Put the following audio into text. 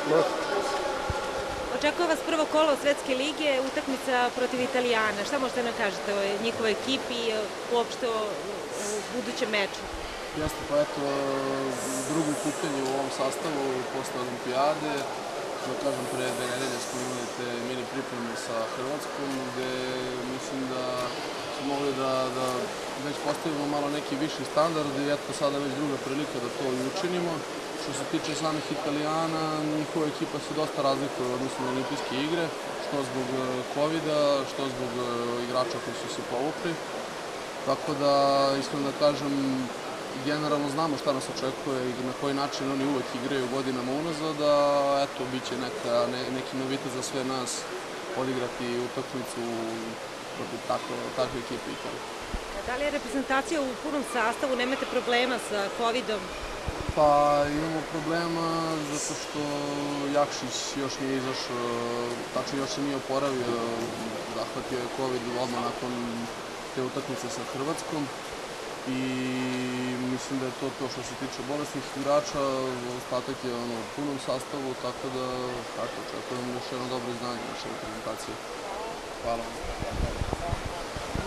Može. Očekuje vas prvo kolo Svetske lige, utakmica protiv Italijana. Šta možete nam kažete o njihovoj ekipi i uopšte o budućem meču? Jeste, pa eto, drugo okupljanje u ovom sastavu posle olimpijade. Da kažem, pre 2 nedelje smo imali te mini pripreme sa Hrvatskom, gde mislim da smo mogli da već postavimo malo neki viši standard i eto sada već druga prilika da to i učinimo. Što se tiče samih Italijana, njihova ekipa se dosta razlikuje u odnosu na olimpijske igre, što zbog COVID-a, što zbog igrača koji su se povukli. Tako da, iskreno da kažem, generalno znamo šta nas očekuje i na koji način oni uvek igraju godinama unazad, da eto, bit će neki novitet za sve nas odigrati utakmicu protiv takve ekipe Italije. Da li je reprezentacija u punom sastavu, nemate problema sa COVID-om? Pa imamo problema zato što Jakšić još nije izašao, tačno još se nije oporavio, zahvatio je COVID odmah nakon te utakmice sa Hrvatskom i mislim da je to što se tiče bolesnih igrača, ostatak je u punom sastavu, tako da očekujemo još jedno dobro izdanje naše reprezentacije. Hvala vam.